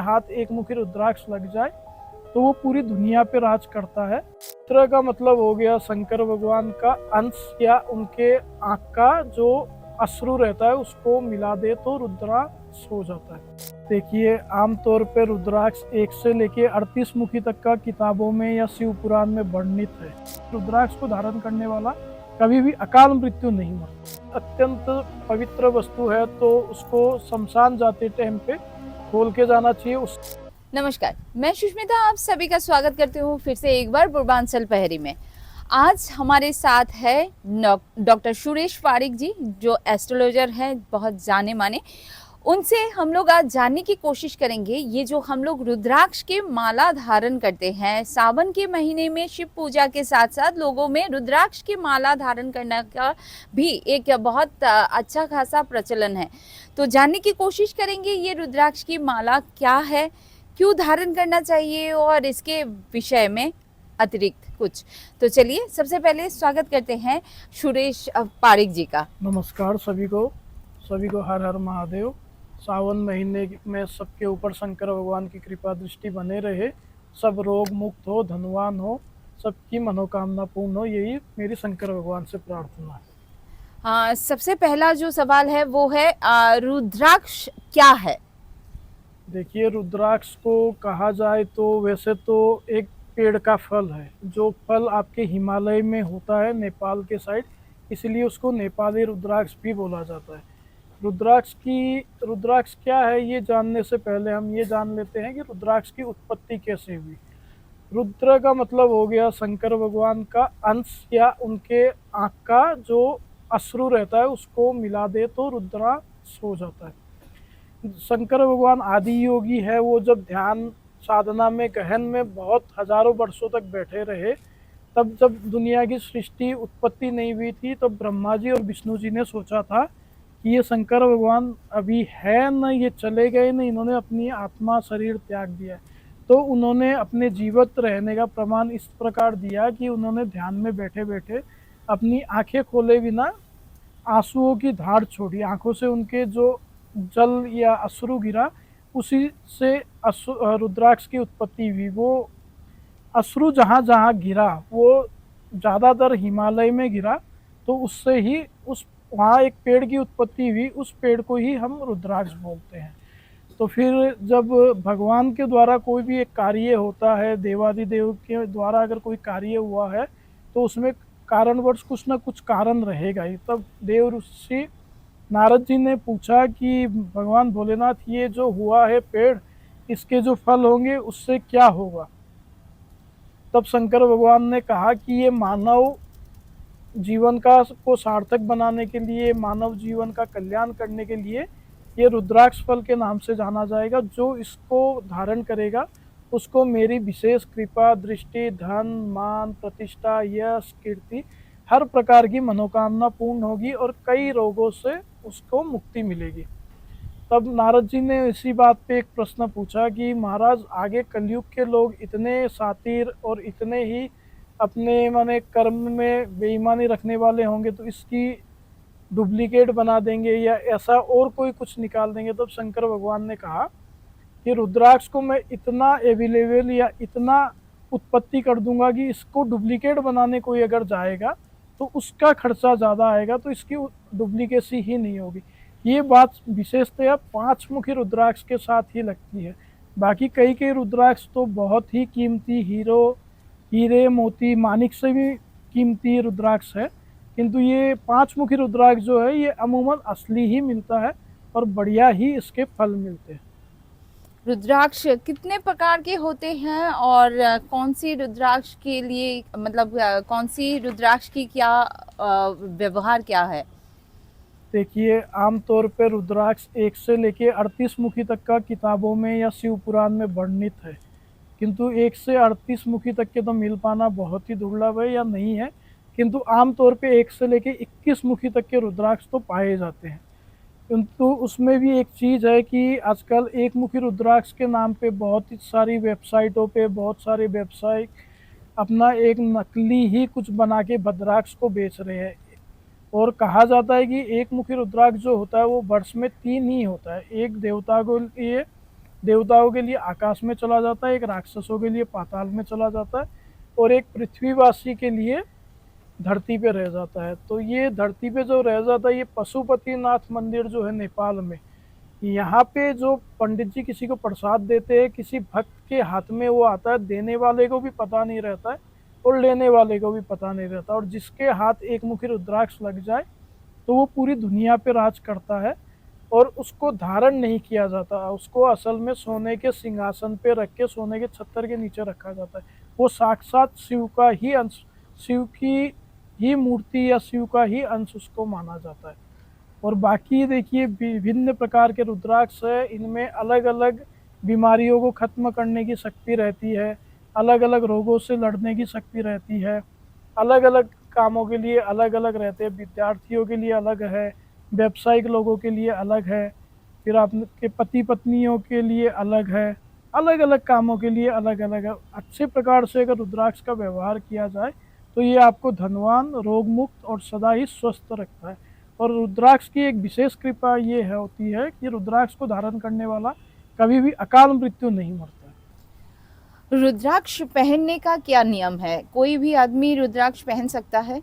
हाथ एक मुखी रुद्राक्ष लग जाए तो वो पूरी दुनिया पे राज करता है। रुद्र का मतलब हो गया शंकर भगवान का अंश या उनके आँख का जो अश्रु रहता है उसको मिला दे तो रुद्राक्ष हो जाता है। देखिए आमतौर पे रुद्राक्ष 1 से लेके 38 मुखी तक का किताबों में या शिव पुराण में वर्णित है। रुद्राक्ष को धारण करने वाला कभी भी अकाल मृत्यु नहीं मरता। अत्यंत पवित्र वस्तु है तो उसको शमशान जाते टाइम पे खोल के जाना चाहिए। नमस्कार, मैं सुष्मिता आप सभी का स्वागत करती हूँ फिर से एक बार पूर्वांचल पहरी में। आज हमारे साथ है डॉक्टर सुरेश पारिक जी, जो एस्ट्रोलॉजर हैं, बहुत जाने माने। उनसे हम लोग आज जानने की कोशिश करेंगे ये जो हम लोग रुद्राक्ष के माला धारण करते हैं, सावन के महीने में शिव पूजा के साथ साथ लोगों में रुद्राक्ष की माला धारण करने का भी एक बहुत अच्छा खासा प्रचलन है। तो जानने की कोशिश करेंगे ये रुद्राक्ष की माला क्या है, क्यों धारण करना चाहिए और इसके विषय में अतिरिक्त कुछ। तो चलिए सबसे पहले स्वागत करते हैं सुरेश पारिक जी का। नमस्कार सभी को हर हर महादेव। सावन महीने में सबके ऊपर शंकर भगवान की कृपा दृष्टि बने रहे, सब रोग मुक्त हो, धनवान हो, सबकी मनोकामना पूर्ण हो, यही मेरी शंकर भगवान से प्रार्थना है। सबसे पहला जो सवाल है वो है रुद्राक्ष क्या है? देखिए रुद्राक्ष को कहा जाए तो वैसे तो एक पेड़ का फल है, जो फल आपके हिमालय में होता है, नेपाल के साइड, इसलिए उसको नेपाली रुद्राक्ष भी बोला जाता है। रुद्राक्ष क्या है ये जानने से पहले हम ये जान लेते हैं कि रुद्राक्ष की उत्पत्ति कैसे हुई। रुद्र का मतलब हो गया शंकर भगवान का अंश या उनके आँख का जो अश्रु रहता है उसको मिला दे तो रुद्राक्ष हो जाता है। शंकर भगवान आदि योगी है, वो जब ध्यान साधना में गहन में बहुत हजारों वर्षों तक बैठे रहे, तब जब दुनिया की सृष्टि उत्पत्ति नहीं हुई थी, तब ब्रह्मा जी और विष्णु जी ने सोचा था कि ये शंकर भगवान अभी है न, ये चले गए न, इन्होंने अपनी आत्मा शरीर त्याग दिया। तो उन्होंने अपने जीवित रहने का प्रमाण इस प्रकार दिया कि उन्होंने ध्यान में बैठे बैठे अपनी आंखें खोले बिना आंसुओं की धार छोड़ी, आंखों से उनके जो जल या अश्रु गिरा उसी से रुद्राक्ष की उत्पत्ति हुई। वो अश्रु जहाँ जहाँ गिरा वो ज़्यादातर हिमालय में गिरा, तो उससे ही उस वहाँ एक पेड़ की उत्पत्ति हुई, उस पेड़ को ही हम रुद्राक्ष बोलते हैं। तो फिर जब भगवान के द्वारा कोई भी एक कार्य होता है, देवादिदेव के द्वारा अगर कोई कार्य हुआ है तो उसमें कारणवश कुछ ना कुछ कारण रहेगा ही। तब देव ऋषि नारद जी ने पूछा कि भगवान भोलेनाथ, ये जो हुआ है पेड़, इसके जो फल होंगे उससे क्या होगा। तब शंकर भगवान ने कहा कि ये मानव जीवन का को सार्थक बनाने के लिए, मानव जीवन का कल्याण करने के लिए ये रुद्राक्ष फल के नाम से जाना जाएगा। जो इसको धारण करेगा उसको मेरी विशेष कृपा दृष्टि, धन, मान, प्रतिष्ठा, यश, कीर्ति, हर प्रकार की मनोकामना पूर्ण होगी और कई रोगों से उसको मुक्ति मिलेगी। तब नारद जी ने इसी बात पे एक प्रश्न पूछा कि महाराज, आगे कलयुग के लोग इतने शातिर और इतने ही अपने माने कर्म में बेईमानी रखने वाले होंगे, तो इसकी डुप्लीकेट बना देंगे या ऐसा और कोई कुछ निकाल देंगे। तब शंकर भगवान ने कहा कि रुद्राक्ष को मैं इतना अवेलेबल या इतना उत्पत्ति कर दूंगा कि इसको डुप्लीकेट बनाने कोई अगर जाएगा तो उसका खर्चा ज़्यादा आएगा, तो इसकी डुप्लीकेसी ही नहीं होगी। ये बात विशेषतया 5 मुखी रुद्राक्ष के साथ ही लगती है। बाकी कई रुद्राक्ष तो बहुत ही कीमती हीरे, मोती, मानिक से भी कीमती रुद्राक्ष है, किंतु ये 5 मुखी रुद्राक्ष जो है ये अमूमन असली ही मिलता है और बढ़िया ही इसके फल मिलते हैं। रुद्राक्ष कितने प्रकार के होते हैं और कौन सी रुद्राक्ष के लिए मतलब कौन सी रुद्राक्ष की क्या व्यवहार क्या है? देखिए आमतौर पर रुद्राक्ष 1 से लेके 38 मुखी तक का किताबों में या शिव पुराण में वर्णित है, किंतु 1 से 38 मुखी तक के तो मिल पाना बहुत ही दुर्लभ है या नहीं है, किंतु आमतौर पे 1 से लेके 21 मुखी तक के रुद्राक्ष तो पाए जाते हैं। किंतु उसमें भी एक चीज़ है कि आजकल एक मुखी रुद्राक्ष के नाम पे बहुत ही सारी वेबसाइटों पे बहुत सारे व्यवसायिक अपना एक नकली ही कुछ बना के भद्राक्ष को बेच रहे हैं। और कहा जाता है कि एक मुखी रुद्राक्ष जो होता है वो वर्ष में 3 ही होता है, एक देवता के लिए, देवताओं के लिए आकाश में चला जाता है, एक राक्षसों के लिए पाताल में चला जाता है, और एक पृथ्वीवासी के लिए धरती पे रह जाता है। तो ये धरती पे जो रह जाता है, ये पशुपतिनाथ मंदिर जो है नेपाल में, यहाँ पे जो पंडित जी किसी को प्रसाद देते हैं, किसी भक्त के हाथ में वो आता है, देने वाले को भी पता नहीं रहता है और लेने वाले को भी पता नहीं रहता। और जिसके हाथ एक मुखी रुद्राक्ष लग जाए तो वो पूरी दुनिया पे राज करता है, और उसको धारण नहीं किया जाता, उसको असल में सोने के सिंहासन पे रख के सोने के छत्तर के नीचे रखा जाता है। वो साक्षात शिव का ही अंश, शिव की ही मूर्ति या शिव का ही अंश उसको माना जाता है। और बाकी देखिए विभिन्न प्रकार के रुद्राक्ष है, इनमें अलग अलग बीमारियों को खत्म करने की शक्ति रहती है, अलग अलग रोगों से लड़ने की शक्ति रहती है, अलग अलग कामों के लिए अलग अलग रहते हैं। विद्यार्थियों के लिए अलग है, व्यावसायिक लोगों के लिए अलग है, फिर आपके पति पत्नियों के लिए अलग है, अलग अलग कामों के लिए अलग अलग है। अच्छे प्रकार से अगर रुद्राक्ष का व्यवहार किया जाए तो ये आपको धनवान, रोग मुक्त और सदा ही स्वस्थ रखता है। और रुद्राक्ष की एक विशेष कृपा ये है होती है कि रुद्राक्ष को धारण करने वाला कभी भी अकाल मृत्यु नहीं मरता है। रुद्राक्ष पहनने का क्या नियम है? कोई भी आदमी रुद्राक्ष पहन सकता है?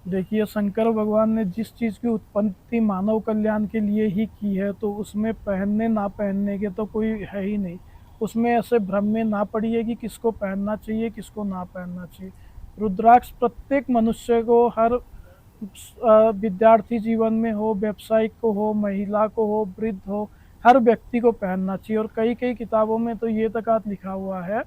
देखिए, शंकर भगवान ने जिस चीज़ की उत्पत्ति मानव कल्याण के लिए ही की है, तो उसमें पहनने ना पहनने के तो कोई है ही नहीं। उसमें ऐसे भ्रम में ना पड़िए कि किसको पहनना चाहिए, किसको ना पहनना चाहिए। रुद्राक्ष प्रत्येक मनुष्य को, हर विद्यार्थी जीवन में हो, व्यवसायिक को हो, महिला को हो, वृद्ध हो, हर व्यक्ति को पहनना चाहिए। और कई कई किताबों में तो ये तक लिखा हुआ है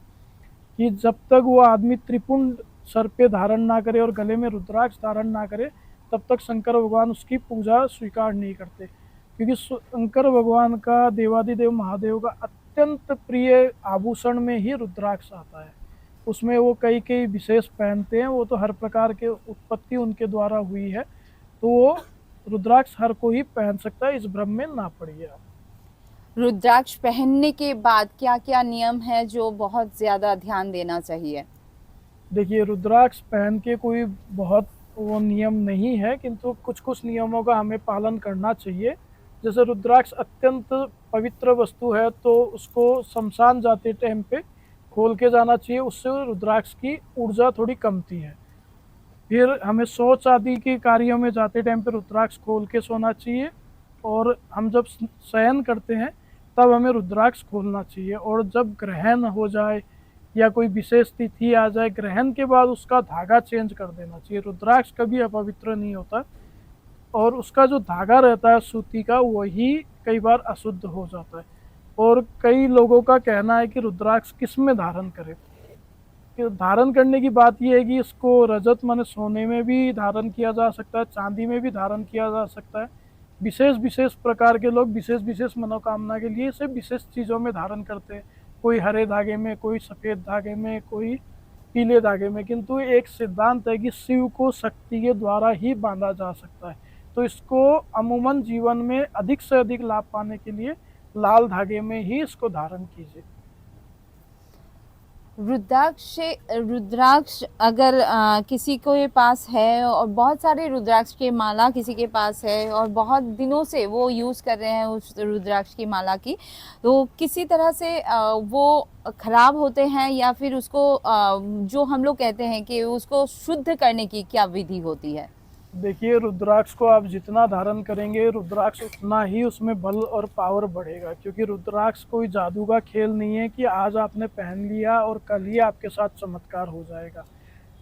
कि जब तक वो आदमी त्रिपुंड सर पे धारण ना करे और गले में रुद्राक्ष धारण ना करे, तब तक शंकर भगवान उसकी पूजा स्वीकार नहीं करते। क्योंकि शंकर भगवान का, देवादिदेव महादेव का अत्यंत प्रिय आभूषण में ही रुद्राक्ष आता है। उसमें वो कई कई विशेष पहनते हैं, वो तो हर प्रकार के उत्पत्ति उनके द्वारा हुई है, तो वो रुद्राक्ष हर कोई पहन सकता है, इस भ्रम में ना पड़िए आप। रुद्राक्ष पहनने के बाद क्या-क्या नियम है जो बहुत ज़्यादा ध्यान देना चाहिए? देखिए, रुद्राक्ष पहन के कोई बहुत वो नियम नहीं है, किंतु कुछ कुछ नियमों का हमें पालन करना चाहिए। जैसे रुद्राक्ष अत्यंत पवित्र वस्तु है, तो उसको शमशान जाते टाइम पे खोल के जाना चाहिए, उससे रुद्राक्ष की ऊर्जा थोड़ी कमती है। फिर हमें शौच आदि के कार्यों में जाते टाइम पे रुद्राक्ष खोल के सोना चाहिए, और हम जब शयन करते हैं तब हमें रुद्राक्ष खोलना चाहिए। और जब ग्रहण हो जाए या कोई विशेष तिथि आ जाए, ग्रहण के बाद उसका धागा चेंज कर देना चाहिए। रुद्राक्ष कभी अपवित्र नहीं होता, और उसका जो धागा रहता है सूती का, वही कई बार अशुद्ध हो जाता है। और कई लोगों का कहना है कि रुद्राक्ष किस में धारण करें। कि धारण करने की बात यह है कि इसको रजत माने सोने में भी धारण किया जा सकता है, चांदी में भी धारण किया जा सकता है। विशेष विशेष प्रकार के लोग विशेष विशेष मनोकामना के लिए इसे विशेष चीज़ों में धारण करते हैं। कोई हरे धागे में, कोई सफ़ेद धागे में, कोई पीले धागे में। किंतु एक सिद्धांत है कि शिव को शक्ति के द्वारा ही बांधा जा सकता है, तो इसको अमूमन जीवन में अधिक से अधिक लाभ पाने के लिए लाल धागे में ही इसको धारण कीजिए। रुद्राक्ष अगर किसी के पास है और बहुत सारे रुद्राक्ष के माला किसी के पास है और बहुत दिनों से वो यूज़ कर रहे हैं उस रुद्राक्ष की माला की, तो किसी तरह से वो खराब होते हैं या फिर उसको जो हम लोग कहते हैं कि उसको शुद्ध करने की क्या विधि होती है? देखिए, रुद्राक्ष को आप जितना धारण करेंगे, रुद्राक्ष उतना ही उसमें बल और पावर बढ़ेगा। क्योंकि रुद्राक्ष कोई जादू का खेल नहीं है कि आज आपने पहन लिया और कल ही आपके साथ चमत्कार हो जाएगा।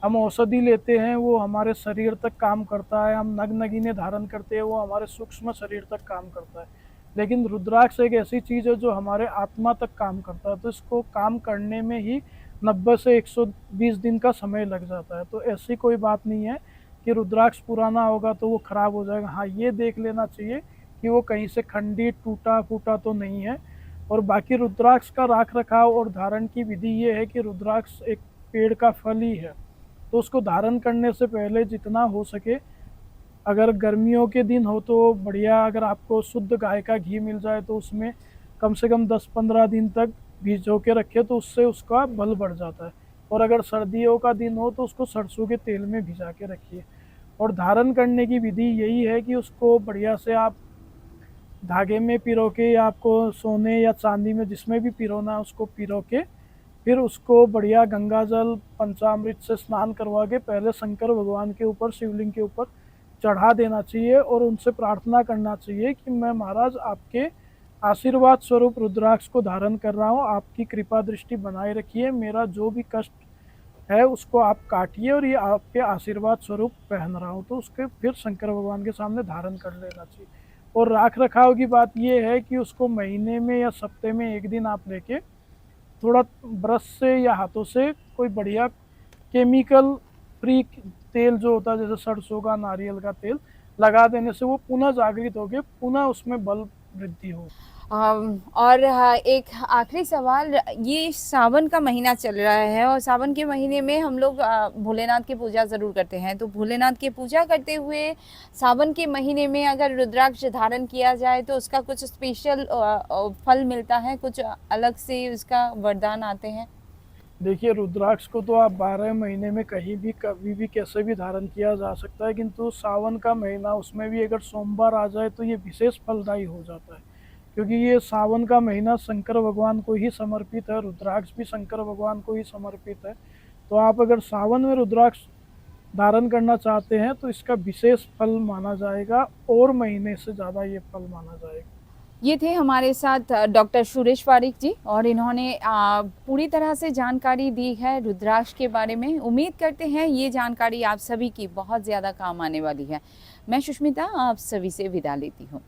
हम औषधि लेते हैं, वो हमारे शरीर तक काम करता है। हम नग नगीने धारण करते हैं, वो हमारे सूक्ष्म शरीर तक काम करता है। लेकिन रुद्राक्ष एक ऐसी चीज़ है जो हमारे आत्मा तक काम करता है, तो इसको काम करने में ही 90 से 120 दिन का समय लग जाता है। तो ऐसी कोई बात नहीं है कि रुद्राक्ष पुराना होगा तो वो खराब हो जाएगा। हाँ, ये देख लेना चाहिए कि वो कहीं से खंडित, टूटा फूटा तो नहीं है। और बाकी रुद्राक्ष का राख रखाव और धारण की विधि ये है कि रुद्राक्ष एक पेड़ का फल ही है, तो उसको धारण करने से पहले जितना हो सके, अगर गर्मियों के दिन हो तो बढ़िया, अगर आपको शुद्ध गाय का घी मिल जाए तो उसमें कम से कम 10-15 दिन तक भिगो के रखे, तो उससे उसका बल बढ़ जाता है। और अगर सर्दियों का दिन हो तो उसको सरसों के तेल में भिजा के रखिए। और धारण करने की विधि यही है कि उसको बढ़िया से आप धागे में पिरो के या आपको सोने या चांदी में जिसमें भी पिरोना है उसको पिरो के फिर उसको बढ़िया गंगा जल पंचामृत से स्नान करवा के पहले शंकर भगवान के ऊपर शिवलिंग के ऊपर चढ़ा देना चाहिए और उनसे प्रार्थना करना चाहिए कि मैं महाराज आपके आशीर्वाद स्वरूप रुद्राक्ष को धारण कर रहा हूँ, आपकी कृपा दृष्टि बनाए रखिए, मेरा जो भी कष्ट है उसको आप काटिए और ये आपके आशीर्वाद स्वरूप पहन रहा हूँ। तो उसके फिर शंकर भगवान के सामने धारण कर लेना चाहिए। और राख रखाव की बात ये है कि उसको महीने में या सप्ते में एक दिन आप लेके थोड़ा ब्रश से या हाथों से कोई बढ़िया केमिकल फ्री तेल जो होता है जैसे सरसों का नारियल का तेल लगा देने से वो पुनः जागृत होके पुनः उसमें बल वृद्धि हो। और एक आखिरी सवाल, ये सावन का महीना चल रहा है और सावन के महीने में हम लोग भोलेनाथ की पूजा ज़रूर करते हैं, तो भोलेनाथ की पूजा करते हुए सावन के महीने में अगर रुद्राक्ष धारण किया जाए तो उसका कुछ स्पेशल फल मिलता है, कुछ अलग से उसका वरदान आते हैं? देखिए रुद्राक्ष को तो आप 12 महीने में कहीं भी कभी भी कैसे भी धारण किया जा सकता है, किंतु सावन का महीना उसमें भी अगर सोमवार आ जाए तो ये विशेष फलदायी हो जाता है, क्योंकि ये सावन का महीना शंकर भगवान को ही समर्पित है, रुद्राक्ष भी शंकर भगवान को ही समर्पित है। तो आप अगर सावन में रुद्राक्ष धारण करना चाहते हैं तो इसका विशेष फल माना जाएगा और महीने से ज़्यादा ये फल माना जाएगा। ये थे हमारे साथ डॉक्टर सुरेश वारिक जी और इन्होंने पूरी तरह से जानकारी दी है रुद्राक्ष के बारे में। उम्मीद करते हैं ये जानकारी आप सभी की बहुत ज़्यादा काम आने वाली है। मैं सुष्मिता आप सभी से विदा लेती हूँ।